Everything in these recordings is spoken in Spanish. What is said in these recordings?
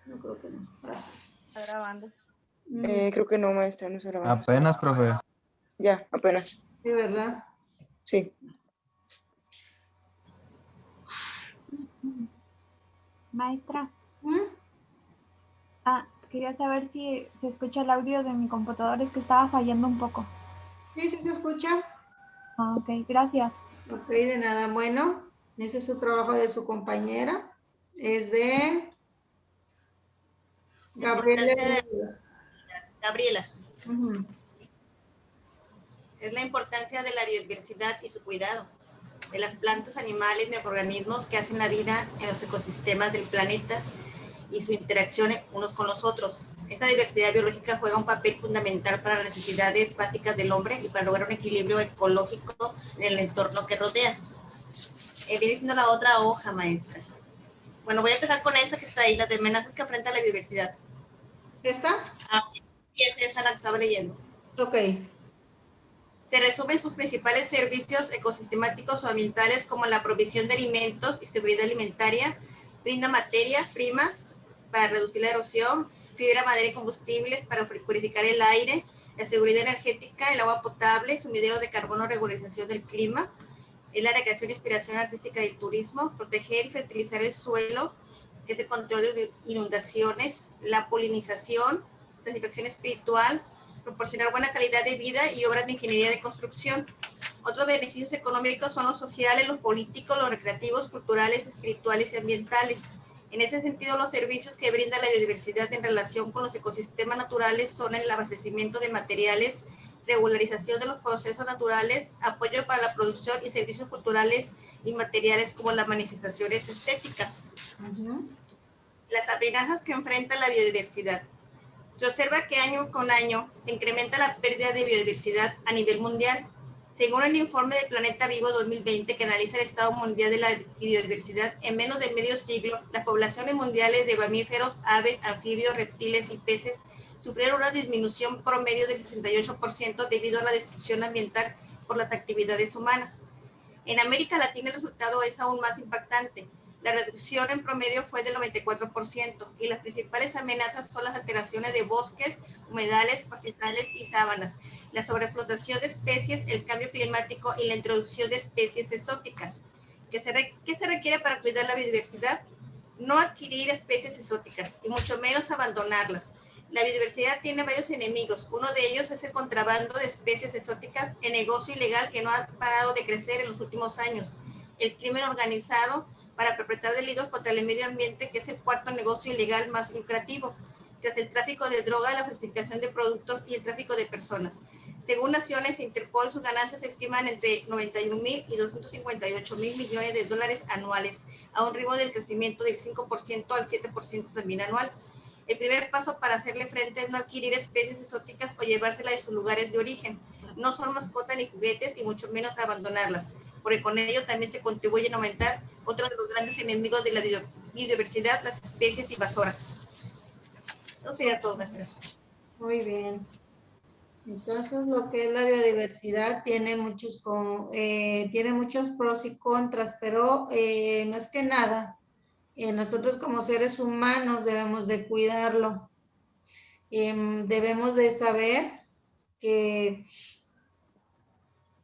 No creo que no. Gracias. Está grabando. Creo que no, maestra, no se grabando. Apenas, profe. Ya, apenas. Sí, ¿verdad? Sí. Maestra, ¿Mm? quería saber si se escucha el audio de mi computadora, es que estaba fallando un poco. Sí, sí se escucha. Ok, gracias. Ok, de nada. Bueno, ese es su trabajo de su compañera. Es de Gabriela. Gabriela, Ujú. es la importancia de la biodiversidad y su cuidado, de las plantas, animales, microorganismos que hacen la vida en los ecosistemas del planeta y su interacción unos con los otros. Esta diversidad biológica juega un papel fundamental para las necesidades básicas del hombre y para lograr un equilibrio ecológico en el entorno que rodea. Viene siendo la otra hoja, maestra. Bueno, voy a empezar con esa que está ahí, las amenazas que enfrenta la biodiversidad. ¿Esta? Y es esa la que estaba leyendo. Ok. Se resumen sus principales servicios ecosistemáticos o ambientales como la provisión de alimentos y seguridad alimentaria, brinda materias primas para reducir la erosión, fibra, madera y combustibles para purificar el aire, la seguridad energética, el agua potable, sumidero de carbono, regularización del clima, es la recreación e inspiración artística del turismo, proteger y fertilizar el suelo, que es el control de inundaciones, la polinización, satisfacción espiritual, proporcionar buena calidad de vida y obras de ingeniería de construcción. Otros beneficios económicos son los sociales, los políticos, los recreativos, culturales, espirituales y ambientales. En ese sentido, los servicios que brinda la biodiversidad en relación con los ecosistemas naturales son el abastecimiento de materiales, regularización de los procesos naturales, apoyo para la producción y servicios culturales y materiales como las manifestaciones estéticas. Las amenazas que enfrenta la biodiversidad. Se observa que año con año se incrementa la pérdida de biodiversidad a nivel mundial. Según el informe de Planeta Vivo 2020, que analiza el estado mundial de la biodiversidad, en menos de medio siglo, las poblaciones mundiales de mamíferos, aves, anfibios, reptiles y peces sufrieron una disminución promedio del 68% debido a la destrucción ambiental por las actividades humanas. En América Latina el resultado es aún más impactante. La reducción en promedio fue del 94% y las principales amenazas son las alteraciones de bosques, humedales, pastizales y sábanas, la sobreexplotación de especies, el cambio climático y la introducción de especies exóticas. ¿Qué se requiere para cuidar la biodiversidad? No adquirir especies exóticas y mucho menos abandonarlas. La biodiversidad tiene varios enemigos. Uno de ellos es el contrabando de especies exóticas, el negocio ilegal que no ha parado de crecer en los últimos años, el crimen organizado para perpetrar delitos contra el medio ambiente, que es el cuarto negocio ilegal más lucrativo, tras el tráfico de droga, la falsificación de productos y el tráfico de personas. Según Naciones Interpol, sus ganancias se estiman entre 91.000 y 258.000 millones de dólares anuales, a un ritmo del crecimiento del 5% al 7% también anual. El primer paso para hacerle frente es no adquirir especies exóticas o llevárselas de sus lugares de origen. No son mascotas ni juguetes y mucho menos abandonarlas, porque con ello también se contribuye a aumentar otro de los grandes enemigos de la biodiversididad, las especies invasoras. Eso sería todo, maestra. Muy bien. Entonces, lo que es la biodiversidad tiene muchos pros y contras, pero más que nada, nosotros como seres humanos debemos de cuidarlo. Debemos de saber que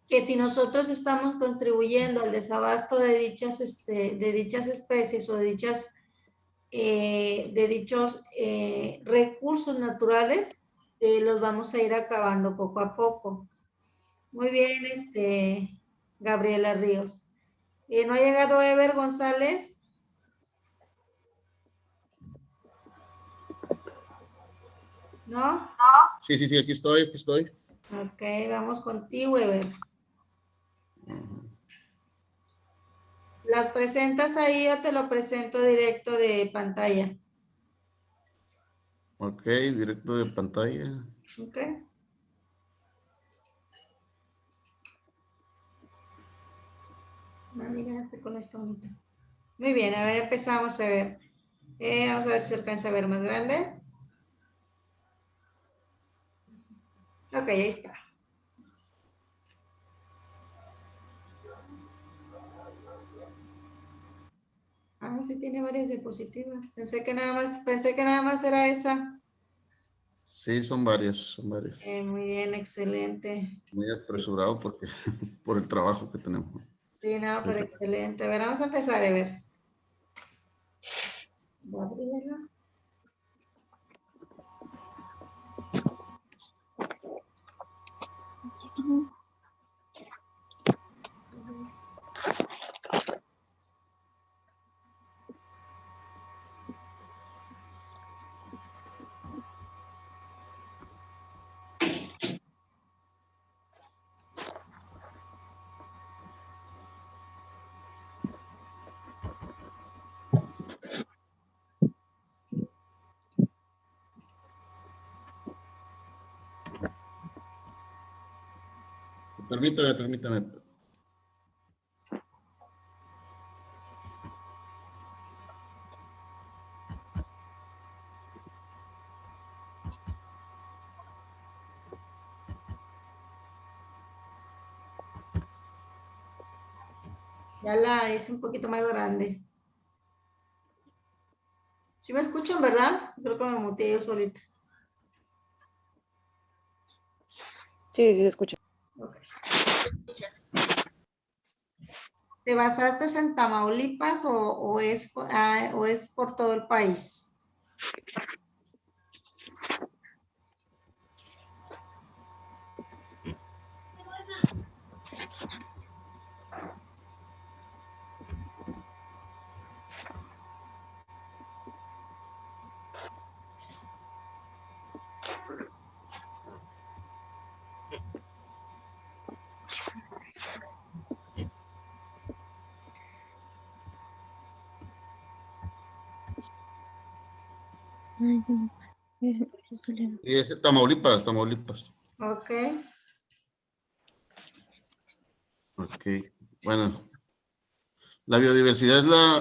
si nosotros estamos contribuyendo al desabasto de dichas especies o de dichos recursos naturales, los vamos a ir acabando poco a poco. Muy bien, Gabriela Ríos. ¿No ha llegado Ever González? ¿No? Sí, sí, sí, aquí estoy, aquí estoy. Ok, vamos contigo, Ever. ¿Las presentas ahí o te lo presento directo de pantalla? Ok, directo de pantalla. Ok. Con esto bonito. Muy bien, a ver, empezamos a ver. Vamos a ver si alcanza a ver más grande. Ok, ahí está. A Ah, sí tiene varias diapositivas. Pensé que nada más era esa. Sí, son varias, son varias. Muy bien, excelente. Muy apresurado porque por el trabajo que tenemos. Sí, no, pero excelente. A ver, vamos a empezar a ver. Gabriela. Permítame. Ya la hice un poquito más grande. ¿Sí me escuchan, verdad? Creo que me muteé yo solita. Sí, sí se escucha. Ok. ¿Te basaste en Tamaulipas o es por todo el país? Sí, es Tamaulipas. Ok. Ok, bueno. La biodiversidad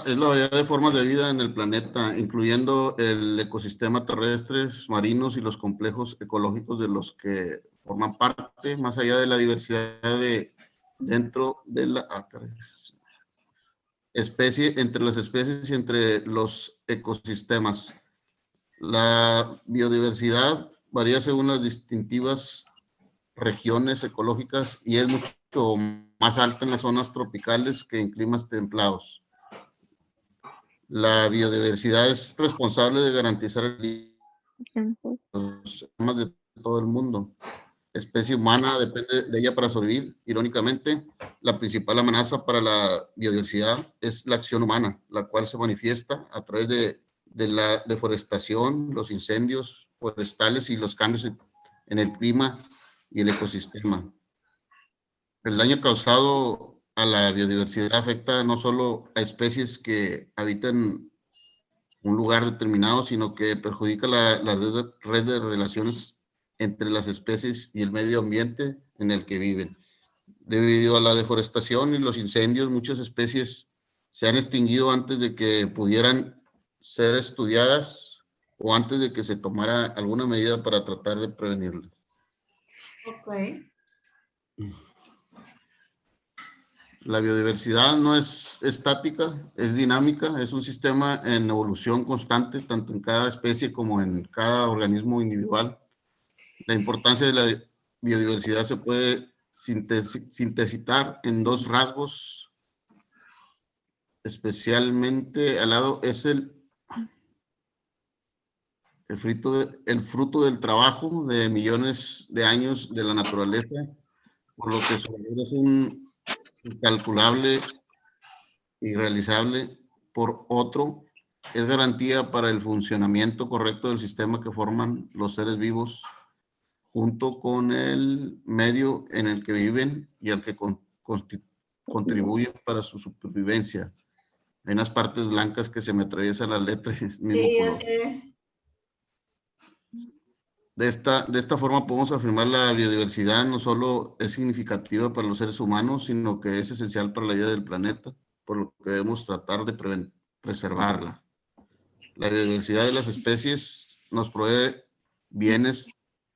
es la variedad de formas de vida en el planeta, incluyendo el ecosistema terrestres, marinos y los complejos ecológicos de los que forman parte, más allá de la diversidad dentro de la especie, entre las especies y entre los ecosistemas. La biodiversidad varía según las distintivas regiones ecológicas y es mucho más alta en las zonas tropicales que en climas templados. La biodiversidad es responsable de garantizar los sistemas de todo el mundo. Especie humana depende de ella para sobrevivir. Irónicamente, la principal amenaza para la biodiversidad es la acción humana, la cual se manifiesta a través de la deforestación, los incendios forestales y los cambios en el clima y el ecosistema. El daño causado a la biodiversidad afecta no solo a especies que habitan un lugar determinado, sino que perjudica la red de relaciones entre las especies y el medio ambiente en el que viven. Debido a la deforestación y los incendios, muchas especies se han extinguido antes de que pudieran ser estudiadas o antes de que se tomara alguna medida para tratar de prevenirlas. Ok. La biodiversidad no es estática, es dinámica, es un sistema en evolución constante, tanto en cada especie como en cada organismo individual. La importancia de la biodiversidad se puede sintetizar en dos rasgos, especialmente al lado es el fruto del trabajo de millones de años de la naturaleza, por lo que su valor es un incalculable irrealizable. Por otro, es garantía para el funcionamiento correcto del sistema que forman los seres vivos, junto con el medio en el que viven y al que contribuyen para su supervivencia. Hay unas partes blancas que se me atraviesan las letras, mismo Sí, color. así. De esta forma podemos afirmar la biodiversidad no solo es significativa para los seres humanos, sino que es esencial para la vida del planeta, por lo que debemos tratar de preservarla. La biodiversidad de las especies nos provee bienes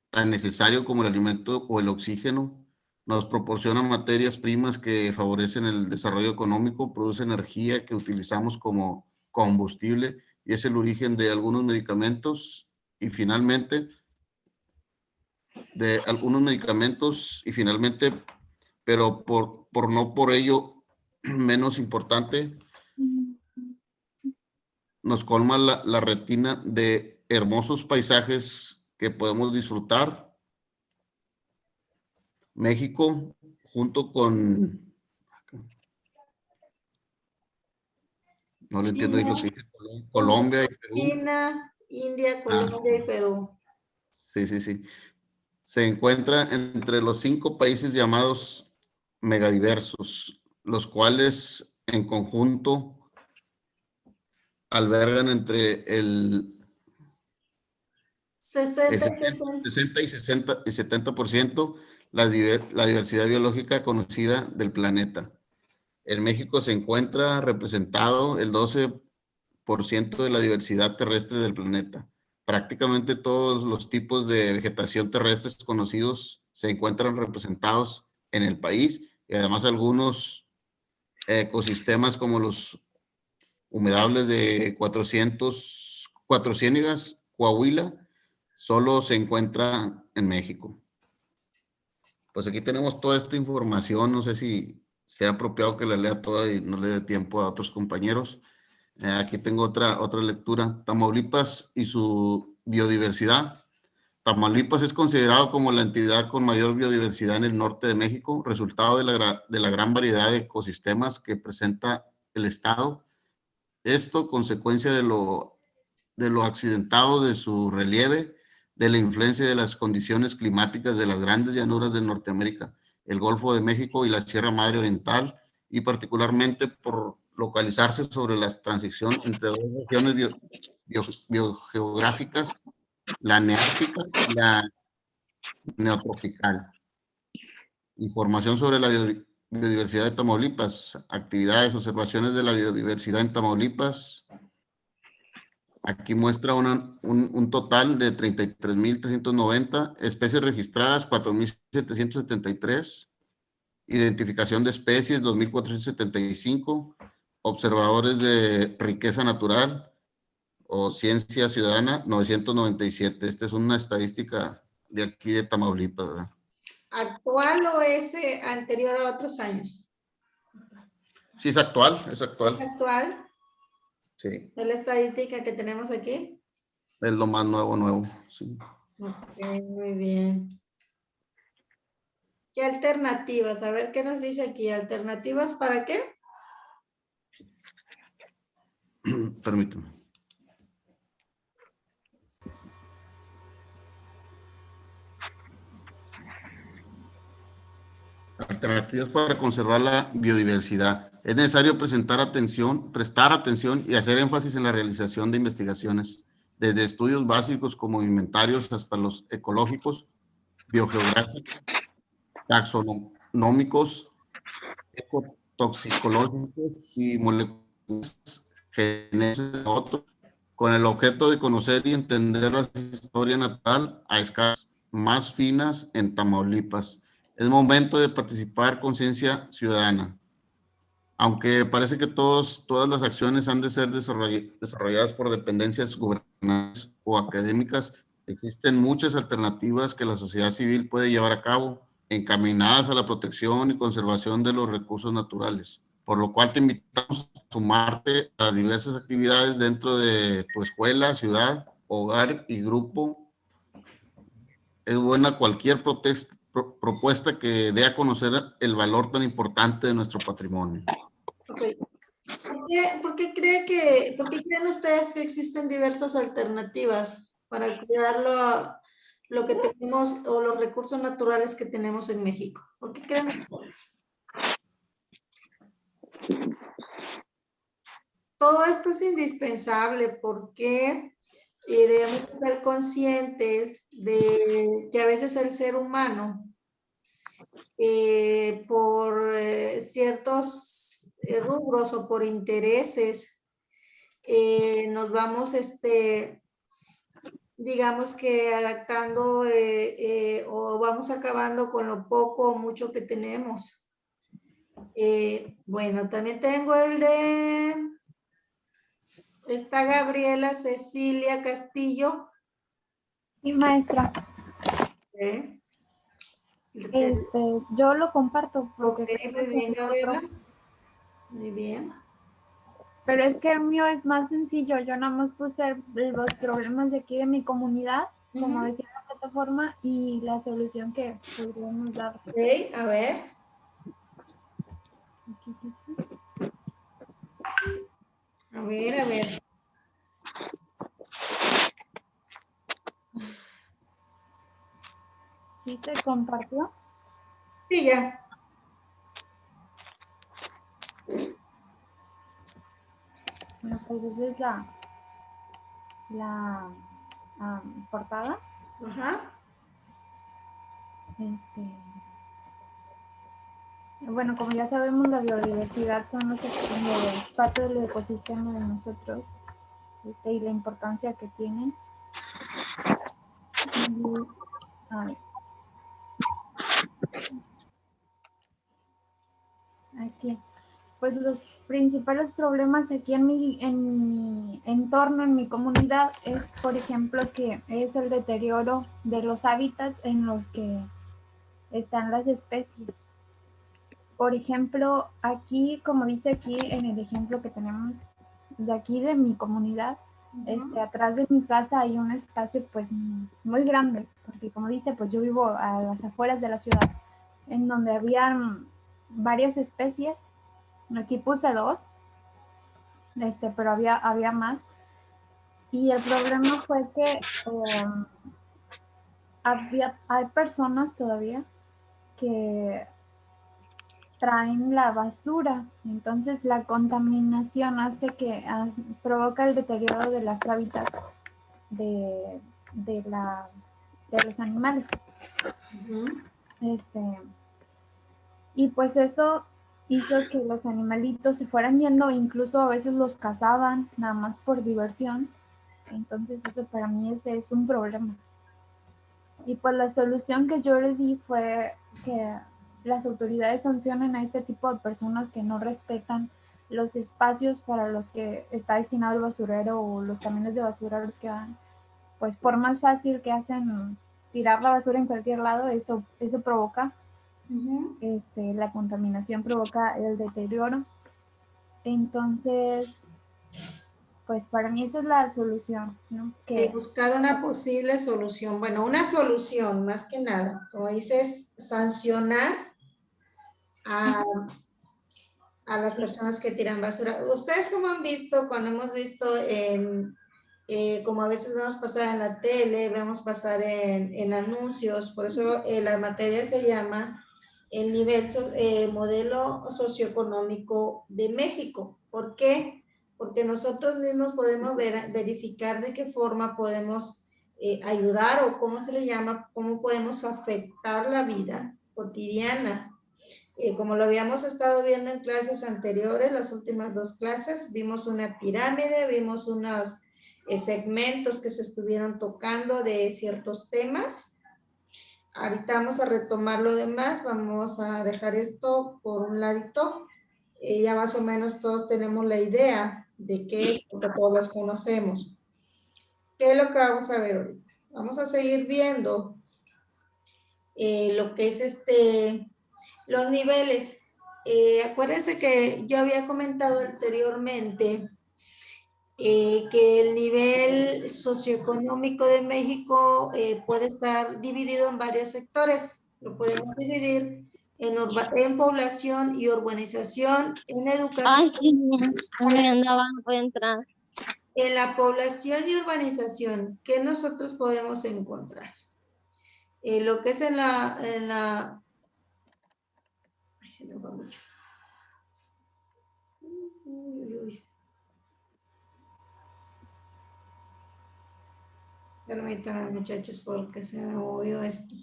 tan necesarios como el alimento o el oxígeno, nos proporciona materias primas que favorecen el desarrollo económico, produce energía que utilizamos como combustible y es el origen de algunos medicamentos y finalmente pero por no por ello menos importante, nos colma la retina de hermosos paisajes que podemos disfrutar. México, junto con, no lo entiendo, lo que dice Colombia y Perú. China, India, Colombia y Perú. Sí. Se encuentra entre los 5 países llamados megadiversos, los cuales en conjunto albergan entre el 60 y 70% la diversidad biológica conocida del planeta. En México se encuentra representado el 12% de la diversidad terrestre del planeta. Prácticamente todos los tipos de vegetación terrestres conocidos se encuentran representados en el país y además algunos ecosistemas como los humedables de Cuatro Ciénegas, Coahuila, solo se encuentra en México. Pues aquí tenemos toda esta información, no sé si sea apropiado que la lea toda y no le dé tiempo a otros compañeros. Aquí tengo otra lectura. Tamaulipas y su biodiversidad. Tamaulipas es considerado como la entidad con mayor biodiversidad en el norte de México, resultado de la gran variedad de ecosistemas que presenta el estado. Esto consecuencia de lo accidentado de su relieve, de la influencia de las condiciones climáticas de las grandes llanuras de Norteamérica, el Golfo de México y la Sierra Madre Oriental, y particularmente por localizarse sobre la transición entre dos regiones biogeográficas, la neártica y la neotropical. Información sobre la biodiversidad de Tamaulipas, actividades, observaciones de la biodiversidad en Tamaulipas. Aquí muestra un total de 33.390, especies registradas 4.773, identificación de especies 2.475, observadores de riqueza natural o ciencia ciudadana 997. Esta es una estadística de aquí de Tamaulipas, ¿verdad? ¿Actual o es anterior a otros años? Sí, es actual, es actual. ¿Es actual? Sí. ¿Es la estadística que tenemos aquí? Es lo más nuevo, sí. Ok, muy bien. ¿Qué alternativas? A ver qué nos dice aquí. ¿Alternativas para qué? Permítame. Alternativas para conservar la biodiversidad. Es necesario prestar atención y hacer énfasis en la realización de investigaciones, desde estudios básicos como inventarios hasta los ecológicos, biogeográficos, taxonómicos, ecotoxicológicos y moleculares genéticos, con el objeto de conocer y entender la historia natural a escalas más finas en Tamaulipas. Es momento de participar conciencia ciudadana. Aunque parece que todas las acciones han de ser desarrolladas por dependencias gubernamentales o académicas, existen muchas alternativas que la sociedad civil puede llevar a cabo, encaminadas a la protección y conservación de los recursos naturales. Por lo cual te invitamos a sumarte a las diversas actividades dentro de tu escuela, ciudad, hogar y grupo. Es buena cualquier propuesta que dé a conocer el valor tan importante de nuestro patrimonio. Okay. ¿Por qué creen ustedes que existen diversas alternativas para cuidar lo que tenemos o los recursos naturales que tenemos en México? ¿Por qué creen ustedes? Todo esto es indispensable porque debemos ser conscientes de que a veces el ser humano, por ciertos rubros o por intereses, nos vamos, digamos que adaptando o vamos acabando con lo poco o mucho que tenemos. Bueno, también tengo el de Está Gabriela Cecilia Castillo. Sí, maestra. ¿Eh? Yo lo comparto porque Ok, creo muy que bien, es Gabriela. otro. Muy bien. Pero es que el mío es más sencillo. Yo nada más puse los problemas de aquí de mi comunidad, como Ujú. decía la plataforma, y la solución que podríamos dar. Ok, a ver. Aquí está. A ver, a ver. ¿Sí se compartió? Sí, ya. Bueno, pues esa es la portada. Ajá. Bueno, como ya sabemos, la biodiversidad es parte del ecosistema de nosotros, y la importancia que tienen. Y, a ver. Aquí. Pues los principales problemas aquí en mi entorno, en mi comunidad, es, por ejemplo, que es el deterioro de los hábitats en los que están las especies. Por ejemplo, aquí, como dice aquí en el ejemplo que tenemos de aquí de mi comunidad, atrás de mi casa hay un espacio pues muy grande, porque como dice, pues yo vivo a las afueras de la ciudad, en donde habían varias especies. Aquí puse 2, pero había más. Y el problema fue que hay personas todavía que traen la basura, entonces la contaminación hace que provoca el deterioro de los hábitats de, de, la, de los animales. Y pues eso hizo que los animalitos se fueran yendo, incluso a veces los cazaban nada más por diversión. Entonces eso para mí ese es un problema. Y pues la solución que yo le di fue que las autoridades sancionen a este tipo de personas que no respetan los espacios para los que está destinado el basurero o los camiones de basura a los que van. Pues por más fácil que hacen tirar la basura en cualquier lado, eso provoca la contaminación, provoca el deterioro. Entonces, pues para mí esa es la solución, ¿no? Buscar una posible solución. Bueno, una solución, más que nada. Como dices, sancionar a las personas que tiran basura. ¿Ustedes cómo han visto, cuando hemos visto como a veces vemos pasar en la tele, vemos pasar en anuncios, por eso la materia se llama el nivel modelo socioeconómico de México? ¿Por qué? Porque nosotros mismos podemos verificar de qué forma podemos ayudar, o cómo se le llama, cómo podemos afectar la vida cotidiana. Como lo habíamos estado viendo en clases anteriores, las últimas 2 clases, vimos una pirámide, vimos unos segmentos que se estuvieron tocando de ciertos temas. Ahorita vamos a retomar lo demás, vamos a dejar esto por un ladito. Ya más o menos todos tenemos la idea de qué es, porque todos los conocemos. ¿Qué es lo que vamos a ver ahorita? Vamos a seguir viendo lo que es los niveles. Acuérdense que yo había comentado anteriormente que el nivel socioeconómico de México puede estar dividido en varios sectores. Lo podemos dividir en población y urbanización, en educación. Ay, sí, me andaba, no puedo entrar. En la población y urbanización, ¿qué nosotros podemos encontrar? Lo que es en la... Ay, se me va mucho. Uy, uy. Permítanme, muchachos, porque se me movió esto.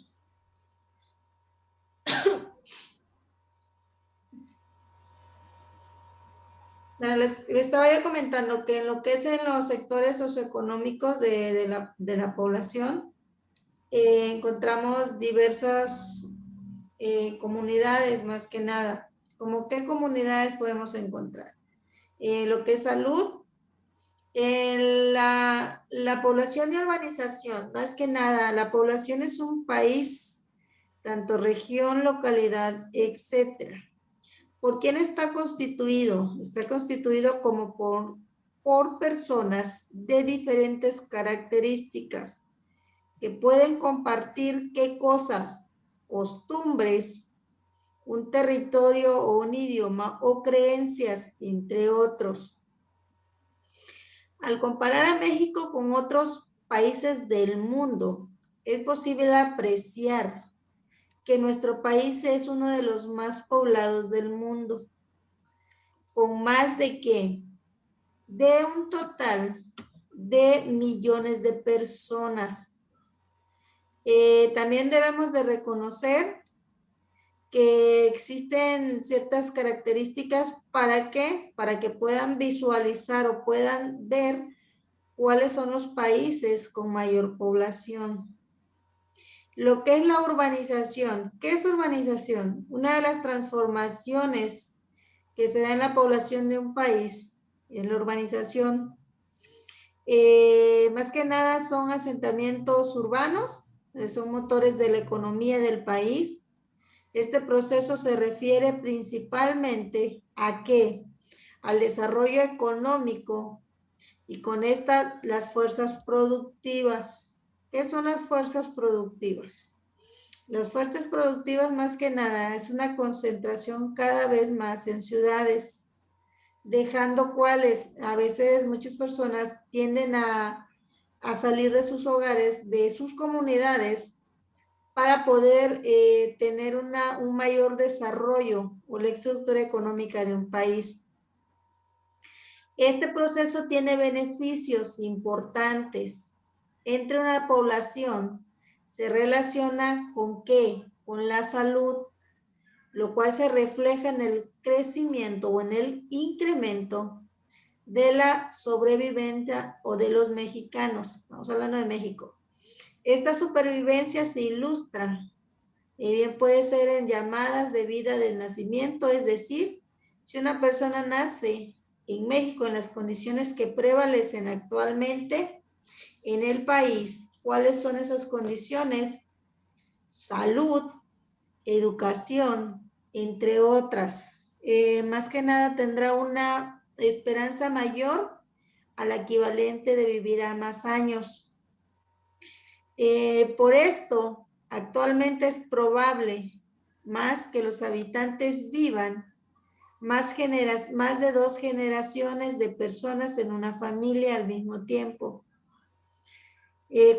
Les estaba yo comentando que en lo que es en los sectores socioeconómicos de la población, encontramos diversas comunidades, más que nada. ¿Cómo qué comunidades podemos encontrar? Lo que es salud, La población de urbanización, más que nada, la población es un país, tanto región, localidad, etcétera. ¿Por quién está constituido? Está constituido como por personas de diferentes características que pueden compartir qué cosas, costumbres, un territorio o un idioma o creencias, entre otros. Al comparar a México con otros países del mundo, es posible apreciar que nuestro país es uno de los más poblados del mundo, con más de un total de millones de personas. También debemos de reconocer que existen ciertas características para que puedan visualizar o puedan ver cuáles son los países con mayor población. Lo que es la urbanización. ¿Qué es urbanización? Una de las transformaciones que se da en la población de un país es la urbanización. Más que nada son asentamientos urbanos, son motores de la economía del país. Este proceso se refiere principalmente a qué? Al desarrollo económico y con esta las fuerzas productivas. ¿Qué son las fuerzas productivas? Las fuerzas productivas más que nada es una concentración cada vez más en ciudades, dejando cuales a veces muchas personas tienden a salir de sus hogares, de sus comunidades, para poder tener un mayor desarrollo o la estructura económica de un país. Este proceso tiene beneficios importantes. Entre una población se relaciona con ¿qué? Con la salud, lo cual se refleja en el crecimiento o en el incremento de la sobrevivencia o de los mexicanos. Estamos hablando de México. Esta supervivencia se ilustra, y bien puede ser en llamadas de vida de nacimiento, es decir, si una persona nace en México en las condiciones que prevalecen actualmente en el país, ¿cuáles son esas condiciones? Salud, educación, entre otras. Más que nada tendrá una esperanza mayor a la equivalente de vivir a más años. Por esto, actualmente es probable más que los habitantes vivan más de 2 generaciones de personas en una familia al mismo tiempo.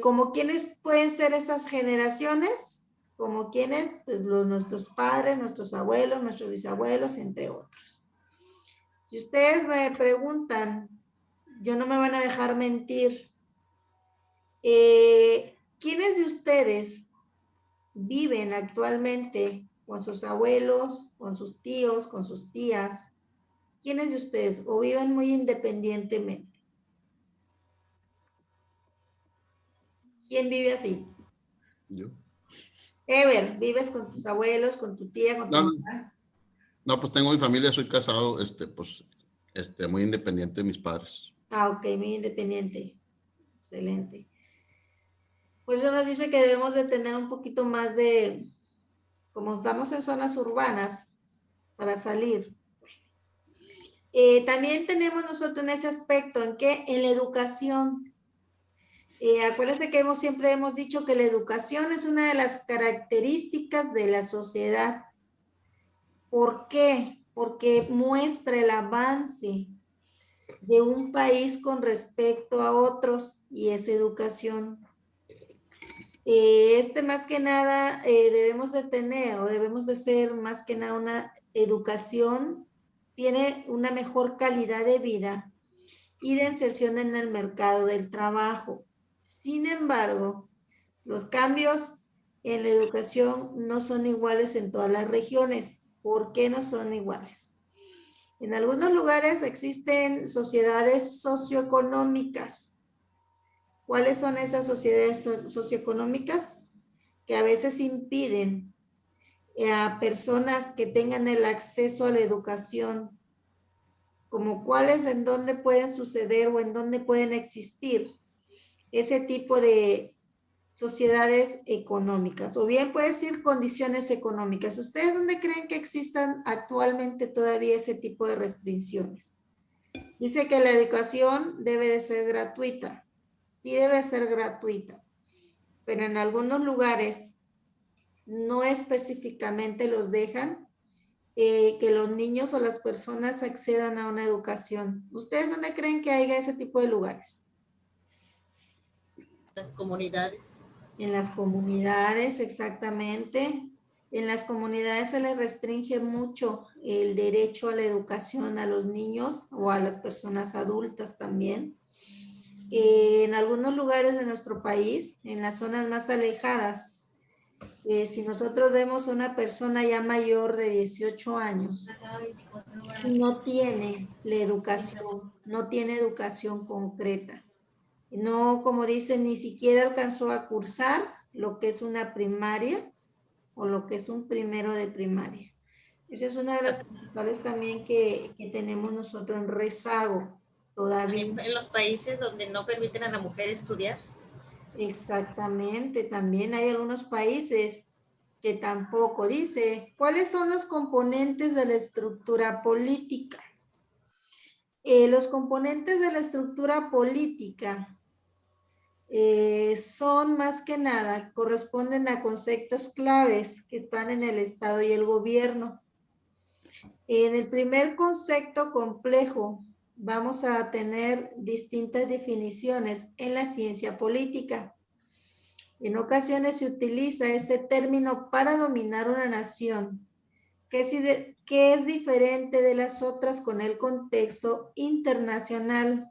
¿Como quiénes pueden ser esas generaciones? Como quienes, pues nuestros padres, nuestros abuelos, nuestros bisabuelos, entre otros. Si ustedes me preguntan, yo no me van a dejar mentir. ¿Quiénes de ustedes viven actualmente con sus abuelos, con sus tíos, con sus tías? ¿Quiénes de ustedes o viven muy independientemente? ¿Quién vive así? Yo. Ever, ¿vives con tus abuelos, con tu tía, con tu mamá? No, pues tengo mi familia, soy casado, muy independiente de mis padres. Ah, ok, muy independiente. Excelente. Por eso nos dice que debemos de tener un poquito más de, como estamos en zonas urbanas, para salir. También tenemos nosotros en ese aspecto, ¿en qué? En la educación. Acuérdense que siempre hemos dicho que la educación es una de las características de la sociedad. ¿Por qué? Porque muestra el avance de un país con respecto a otros y es educación. Más que nada debemos de tener o debemos de ser más que nada una educación, tiene una mejor calidad de vida y de inserción en el mercado del trabajo. Sin embargo, los cambios en la educación no son iguales en todas las regiones. ¿Por qué no son iguales? En algunos lugares existen sociedades socioeconómicas. ¿Cuáles son esas sociedades socioeconómicas? Que a veces impiden a personas que tengan el acceso a la educación como cuáles en dónde pueden suceder o en dónde pueden existir ese tipo de sociedades económicas, o bien puede decir condiciones económicas. ¿Ustedes dónde creen que existan actualmente todavía ese tipo de restricciones? Dice que la educación debe de ser gratuita. Sí debe ser gratuita, pero en algunos lugares no específicamente los dejan que los niños o las personas accedan a una educación. ¿Ustedes dónde creen que haya ese tipo de lugares? Las comunidades. En las comunidades, exactamente. En las comunidades se les restringe mucho el derecho a la educación a los niños o a las personas adultas también. En algunos lugares de nuestro país, en las zonas más alejadas, si nosotros vemos a una persona ya mayor de 18 años y no tiene la educación, no tiene educación concreta, no, como dicen, ni siquiera alcanzó a cursar lo que es una primaria o lo que es un primero de primaria. Esa es una de las principales también que tenemos nosotros en rezago todavía. También en los países donde no permiten a la mujer estudiar. Exactamente, también hay algunos países que tampoco. Dice, ¿cuáles son los componentes de la estructura política? Los componentes de la estructura política son más que nada, corresponden a conceptos claves que están en el Estado y el gobierno. En el primer concepto complejo vamos a tener distintas definiciones en la ciencia política. En ocasiones se utiliza este término para dominar una nación, que es diferente de las otras con el contexto internacional,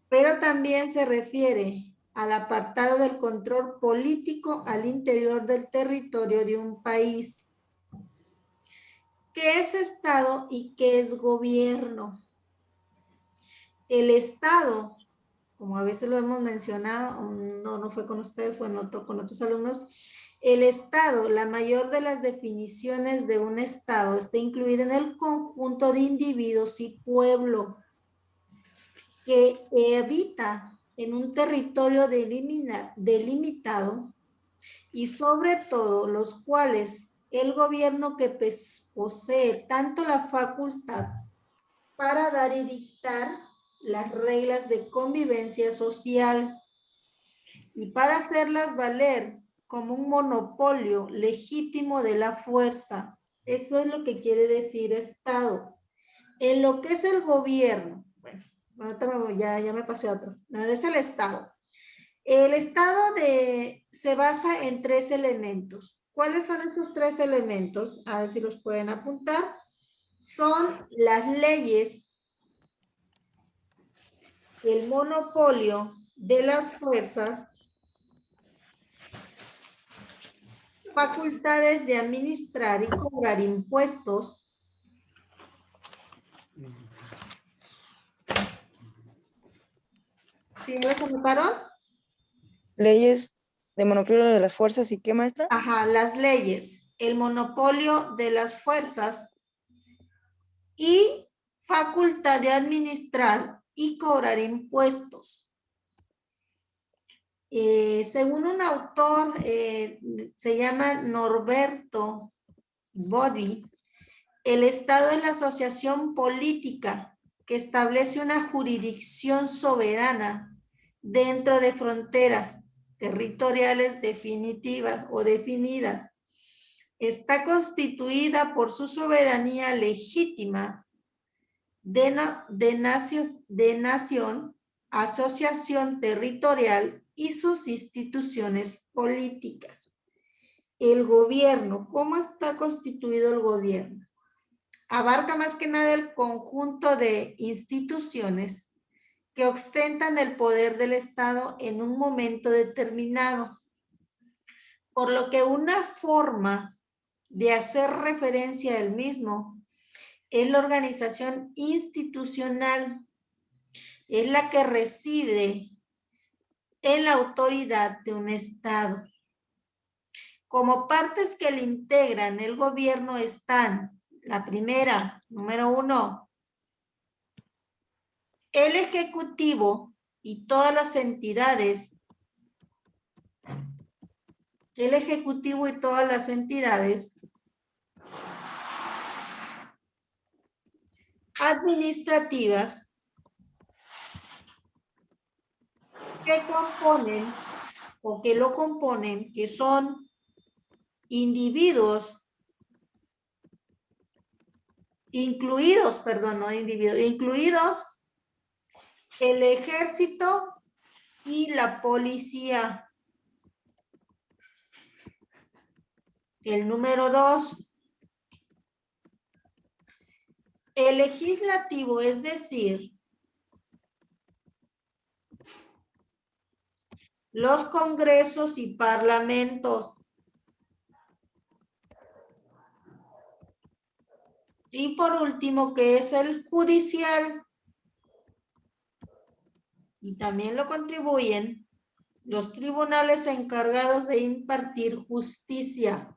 pero también se refiere al apartado del control político al interior del territorio de un país. ¿Qué es Estado y qué es gobierno? El Estado, como a veces lo hemos mencionado, no fue con ustedes, fue con otros alumnos, el Estado, la mayor de las definiciones de un Estado está incluida en el conjunto de individuos y pueblo que habita en un territorio delimitado y sobre todo los cuales el gobierno que posee tanto la facultad para dar y dictar las reglas de convivencia social y para hacerlas valer como un monopolio legítimo de la fuerza. Eso es lo que quiere decir Estado. En lo que es el gobierno, bueno, ya me pasé a otro, es el Estado. El Estado se basa en 3 elementos. ¿Cuáles son esos 3 elementos? A ver si los pueden apuntar. Son las leyes, el monopolio de las fuerzas, facultades de administrar y cobrar impuestos, ¿sí los anotaron? Leyes de monopolio de las fuerzas y qué, maestra. Ajá, las leyes, el monopolio de las fuerzas y facultad de administrar y cobrar impuestos. Según un autor, se llama Norberto Bobbio, el Estado es la asociación política que establece una jurisdicción soberana dentro de fronteras territoriales definitivas o definidas. Está constituida por su soberanía legítima de nación, asociación territorial y sus instituciones políticas. El gobierno, ¿cómo está constituido el gobierno? Abarca más que nada el conjunto de instituciones que ostentan el poder del Estado en un momento determinado. Por lo que una forma de hacer referencia al mismo es la organización institucional, es la que reside en la autoridad de un Estado. Como partes que le integran el gobierno están, la primera, número 1, el Ejecutivo y todas las entidades, administrativas que componen o que lo componen, que son individuos, incluidos el ejército y la policía. El número 2, el legislativo, es decir, los congresos y parlamentos. Y por último, que es el judicial. Y también lo contribuyen los tribunales encargados de impartir justicia.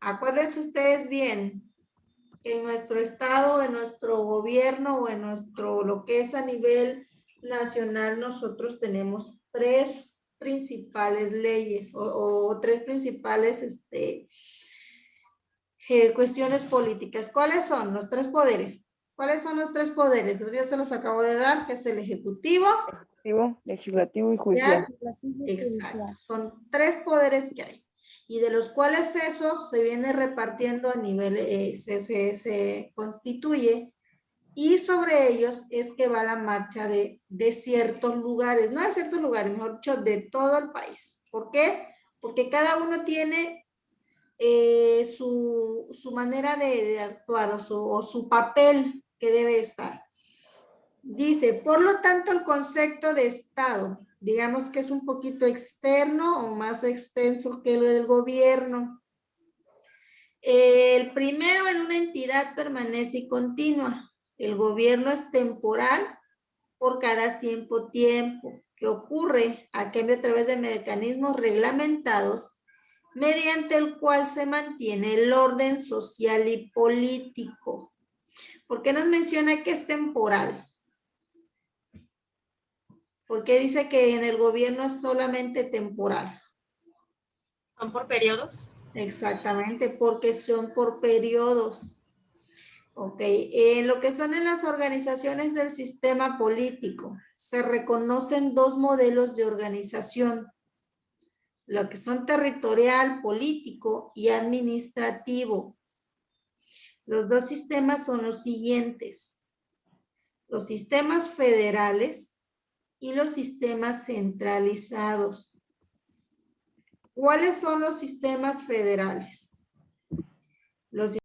Acuérdense ustedes bien que en nuestro estado, en nuestro gobierno o en nuestro, lo que es a nivel nacional, nosotros tenemos 3 principales leyes o 3 principales cuestiones políticas. ¿Cuáles son los 3 poderes? ¿Cuáles son los 3 poderes? Yo ya se los acabo de dar, que es el ejecutivo, Legislativo y judicial. exacto. Son 3 poderes que hay. Y de los cuales esos se viene repartiendo a nivel, se constituye, y sobre ellos es que va la marcha de ciertos lugares, no de ciertos lugares, mejor dicho, de todo el país. ¿Por qué? Porque cada uno tiene su manera de actuar o su papel que debe estar. Dice, por lo tanto, el concepto de Estado, digamos que es un poquito externo o más extenso que el del gobierno. El primero, en una entidad permanece y continua. El gobierno es temporal por cada tiempo, que ocurre a cambio a través de mecanismos reglamentados mediante el cual se mantiene el orden social y político. ¿Por qué nos menciona que es temporal? ¿Por qué dice que en el gobierno es solamente temporal? ¿Son por periodos? Exactamente, porque son por periodos. Ok, en lo que son en las organizaciones del sistema político, se reconocen 2 modelos de organización, lo que son territorial, político y administrativo. Los 2 sistemas son los siguientes: los sistemas federales y los sistemas centralizados. ¿Cuáles son los sistemas federales? Los